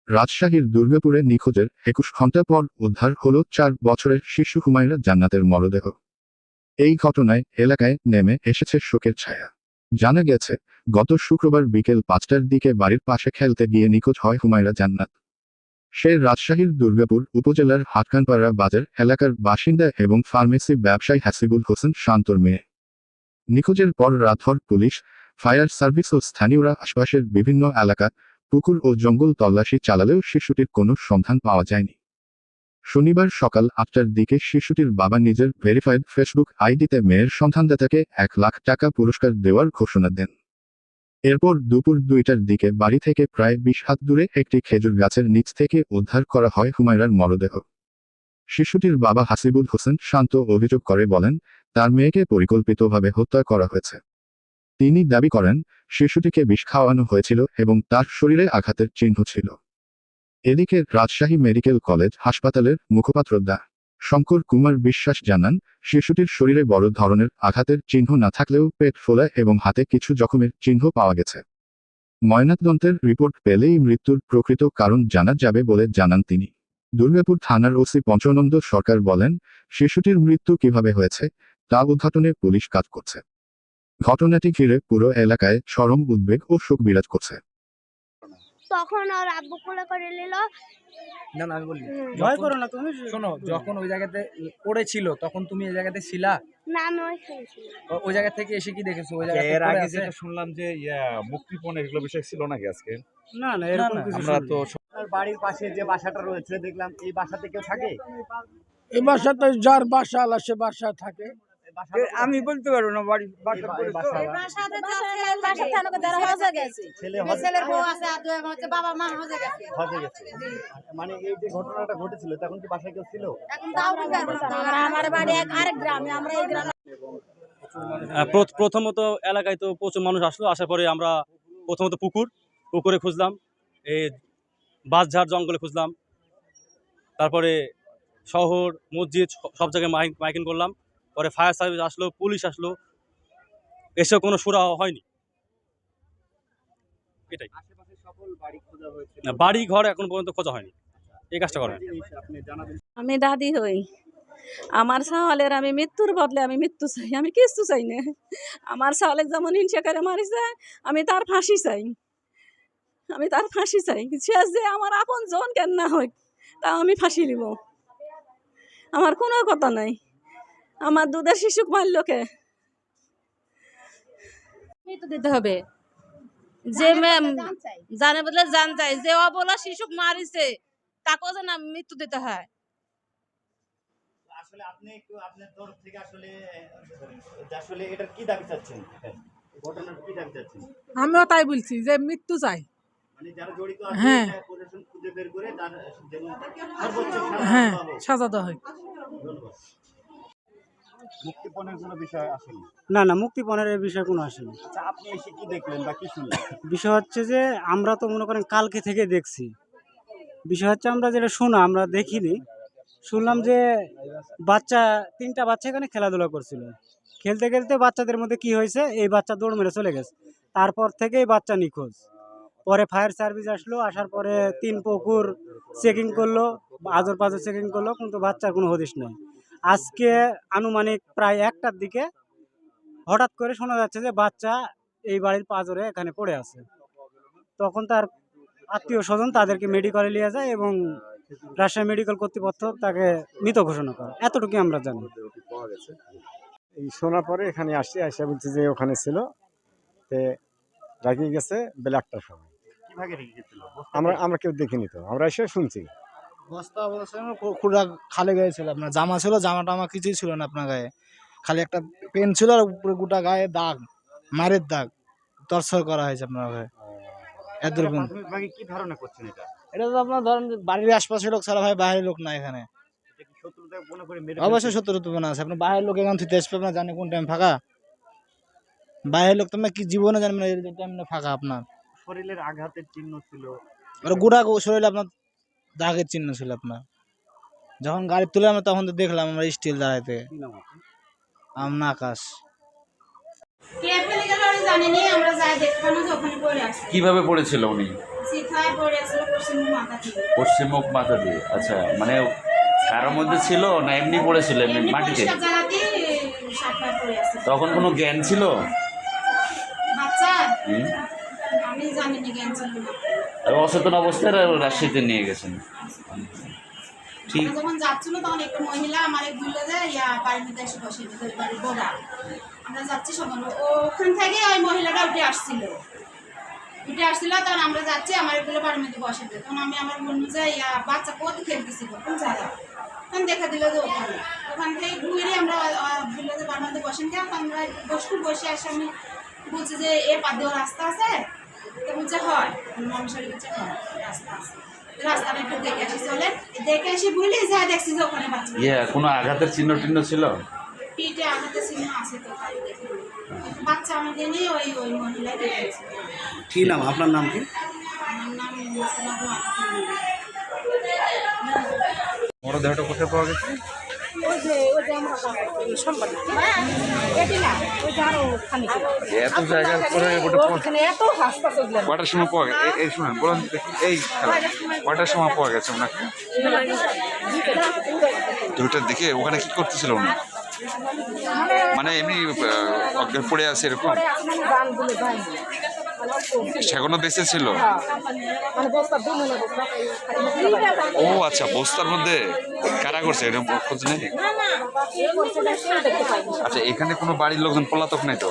রাজশাহীর দুর্গাপুরে নিখোঁজের ২১ ঘণ্টা পর উদ্ধার হল ৪ বছরের শিশু হুমায়রা জান্নাতের মরদেহ। এই ঘটনায় এলাকায় নেমে এসেছে শোকের ছায়া। জানা গেছে, গত শুক্রবার বিকেল ৫টার দিকে বাড়ির পাশে খেলতে গিয়ে নিখোঁজ হয় হুমায়রা জান্নাত। সে রাজশাহীর দুর্গাপুর উপজেলার হাটখানপাড়া বাজার এলাকার বাসিন্দা এবং ফার্মেসি ব্যবসায়ী হাসিবুল হোসেন শান্তর মেয়ে। নিখোঁজের পর রাতভর পুলিশ, ফায়ার সার্ভিস ও স্থানীয়রা আশপাশের বিভিন্ন এলাকা, পুকুর ও জঙ্গল তল্লাশি চালালেও শিশুটির কোনো সন্ধান পাওয়া যায়নি। শনিবার সকাল ৮টার দিকে শিশুটির বাবা নিজের ভেরিফাইড ফেসবুক আইডিতে মেয়ের সন্ধানদাতাকে ১ লাখ টাকা পুরস্কার দেওয়ার ঘোষণা দেন। এরপর দুপুর ২টার দিকে বাড়ি থেকে প্রায় ২০ হাত দূরে একটি খেজুর গাছের নিচ থেকে উদ্ধার করা হয় হুমায়রার মরদেহ। শিশুটির বাবা হাসিবুল হোসেন শান্ত অভিযোগ করে বলেন, তার মেয়েকে পরিকল্পিতভাবে হত্যা করা হয়েছে। তিনি দাবি করেন, শিশুটিকে বিষ খাওয়ানো হয়েছিল এবং তার শরীরে আঘাতের চিহ্ন ছিল। এদিকে রাজশাহী মেডিকেল কলেজ হাসপাতালের মুখপাত্র ডা. শঙ্কর কুমার বিশ্বাস জানান, শিশুটির শরীরে বড় ধরনের আঘাতের চিহ্ন না থাকলেও পেট ফোলা এবং হাতে কিছু জখমের চিহ্ন পাওয়া গেছে। ময়নাতদন্তের রিপোর্ট পেলেই মৃত্যুর প্রকৃত কারণ জানা যাবে বলে জানান তিনি। দুর্গাপুর থানার ওসি পঞ্চানন্দ সরকার বলেন, শিশুটির মৃত্যু কিভাবে হয়েছে তা উদ্ঘাটনে পুলিশ কাজ করছে। ঘটনাটি ঘিরে পুরো এলাকায় চরম উদ্বেগ ও শোক বিরাজ করছে। তখন ওর আব্বু কোলে করে নিল। না না আমি বলি, ভয় করো না তুমি। শোনো, যখন ওই জায়গাতে পড়েছিল তখন তুমি এই জায়গাতে ছিলা? না, আমি ওইখানে ছিলাম। ওই জায়গা থেকে এসে কি দেখেছো? ওই জায়গাতে এর পড়ে আগে আছে? যেটা শুনলাম যে মুক্তিপণ এগুলো বিষয় ছিল নাকি আজকে? না না, এরকম কিছু আমরা তো আপনার বাড়ির পাশে যে বাসাটা রয়েছে দেখলাম, এই বাসাতে কেউ থাকে? এই বাসাতে যার বাসা আলা সে বাসা থাকে। আমি বলতে পারবো না বাড়ি বাসা এই বাসাওয়ালা? ছেলে হজে গেছে। মানে এই যে ঘটনাটা ঘটেছিল তখন কি বাসায় কেউ ছিল? প্রথমত এলাকায় তো প্রচুর মানুষ আসলো, আসার পরে আমরা প্রথমত পুকুরে খুঁজলাম, এই বাঁশঝাড় জঙ্গলে খুঁজলাম, তারপরে শহর মসজিদ সব জায়গায় মাইকিং করলাম। পরে ফায়ার সার্ভিস আসলো, পুলিশ আসলো, এসে কোনো সুরা হয়নি। এটাই, বাড়ি ঘর এখন পর্যন্ত খোঁজা হয়নি, এই কাজটা করেন। আমি দাদি হই, আমার সাওয়ালের আমি মৃত্যুর বদলে আমি মৃত্যু চাই, আমি কিছু চাই না। আমার সাওয়ালের যেমন হিংসা করে মারিছে, আমি তার ফাঁসি চাই, আমি তার ফাঁসি চাই। সে যে আমার আপন জন কেন না হয়, তা আমি ফাঁসি নিব, আমার কোনো কথা নাই। আমার দুধের শিশুক মারল কে? মৃত্যু দিতে হবে, যে জানে বদলে জান চাই, যে অবলা শিশুক মারিছে তাকেও যেন মৃত্যু দিতে হয়। আসলে আপনি একটু আপনার তরফ থেকে আসলে এটার কি দাবি চাচ্ছেন? ঘটনার কি দাবি চাচ্ছেন? আমিও তাই বলছি যে মৃত্যু চাই। মানে যারা জড়িত আছে হ্যাঁ, প্রশাসন খুঁজে বের করে তার যেন সর্বোচ্চ হ্যাঁ শাস্তি সাজা হয়। মুক্তিপণের কোনো বিষয় আসেনি? না না, মুক্তিপণের এই বিষয়ে কোনো আসেনি। আচ্ছা, আপনি এসে কি দেখলেন বা কি শুনলেন? বিষয় হচ্ছে যে আমরা তো মনে করেন কালকে থেকে দেখছি। বিষয় হচ্ছে আমরা যেটা আমরা দেখিনি, শুনলাম যে তিনটা বাচ্চা এখানে খেলাধুলা করছিল, খেলতে খেলতে বাচ্চাদের মধ্যে কি হয়েছে, এই বাচ্চা দৌড় মেরে চলে গেছে। তারপর থেকে এই বাচ্চা নিখোঁজ। পরে ফায়ার সার্ভিস আসলো, আসার পরে 3 পুকুর চেকিং করলো, আজর পাজর চেকিং করলো, কিন্তু বাচ্চার কোনো হদিশ নেই। আজকে আনুমানিক প্রায় 1টার দিকে হঠাৎ করে শোনা যাচ্ছে যে বাচ্চা এই বাড়ির পাজরে এখানে পড়ে আছে। তখন তার আত্মীয় স্বজন তাদেরকে মেডিকেলে নিয়ে যায় এবং রাজশাহী মেডিকেল কর্তৃপক্ষ তাকে মৃত ঘোষণা করে, এতটুকু আমরা জানি। এই শোনার পরে এখানে আসি, আসে বলছি যে ওখানে ছিল, রাখিয়ে গেছে বেলা 1টার সময়। কিভাবে রেখে গেছিল? আমরা কেউ দেখিনি, তো আমরা এসে শুনছি। বস্তা অবস্থা খুঁড়া খালি গায়ে ছিল, আপনার জামা ছিল, জামাটা আমার কিছুই ছিল না আপনার গায়ে, খালি একটা পেন ছিল আর উপরে গোটা গায়ে দাগ, মারের দাগ, তরসর করা হয়েছে আপনার গায়ে। প্রাথমিকভাবে কি ধারণা করছেন এটা? এটা তো আপনার ধরেন বাড়ির আশপাশের লোক ছাড়া, ভাই বাইরের লোক না এখানে। এটা কি শত্রুতা মনে করে মেরে অবশ্যই শত্রুতা আছে, আপনার বাইরের লোক এখান থেকে আসবে, আপনার জানে কোন টাইম ফাঁকা, বাইরের লোক তো কি জীবনে জানবেন না এই টাইম ফাঁকা। আপনার শরীরের আঘাতের চিহ্ন ছিল, গোড়া শরীরে আপনার দাগের চিহ্ন ছিল। আপনার যখন গাড়ি তুলে আমরা তখন তো দেখলাম আমরা স্টিল দাঁড়াইতে। আমরা আকাশ কিভাবে পড়েছিল উনি? পশ্চিমমুখ মাথা দিয়ে, আচ্ছা, মানে কারোর মধ্যে ছিল না এমনি পড়েছিল এমনি মাটিতে? তখন কোনো জ্ঞান ছিল? হুম। অচেতন অবস্থায় রাজশাহীতে নিয়ে গেছেন। ঠিক। যখন যাচ্ছিল তখন একটা মহিলা আমার বললো যে বাড়ির মধ্যে এসে বসে বাড়ির বোরা আমরা যাচ্ছি সকাল ওখান থেকে ওই মহিলাটা উঠে আসছিল তখন আমরা যাচ্ছি আমার এগুলো বাড়ির মধ্যে বসে তখন আমি আমার বলবো যে বাচ্চা কত খেলতেছিল কোন জায়গা তখন দেখা দিল যে ওখান থেকে ঘুরে আমরা বললো যে বাড়ির মধ্যে বসেন কেন আমরা বসে আসে আমি বলছি যে এ পা দেওয়া রাস্তা আছে তো বলছে হয় মানুষের কাছে হয় রাস্তা আছে রাস্তাটা একটু দেখে আসি চলে দেখে এসে ভুলে যা দেখছি যে ওখানে বাচ্চা কোনো আঘাতের চিহ্ন টিহ্ন ছিল? পিঠে আঘাতের চিহ্ন আছে তো তাই দেখি বাচ্চা আমাদের নিয়ে ওই মহিলা দেখেছে। কি নাম আপনার নাম কি? আমার নাম সালামু মরদেহটা কোথায় পাওয়া গেছে? এত জায়গার পরে কটার সময় পাওয়া গেছে? এই শুনেন, বলুন এই কটার সময় পাওয়া গেছে ওনাকে? 2টার দিকে। ওখানে কি করতেছিল উনি? মানে এমনি অজ্ঞান পড়ে আছে এরকম? সেগুলো বেঁচে ছিল? ও আচ্ছা, বস্তার মধ্যে কারা করছে এরকম খোঁজ নেই? আচ্ছা, এখানে কোনো বাড়ির লোকজন পলাতক নেই তো?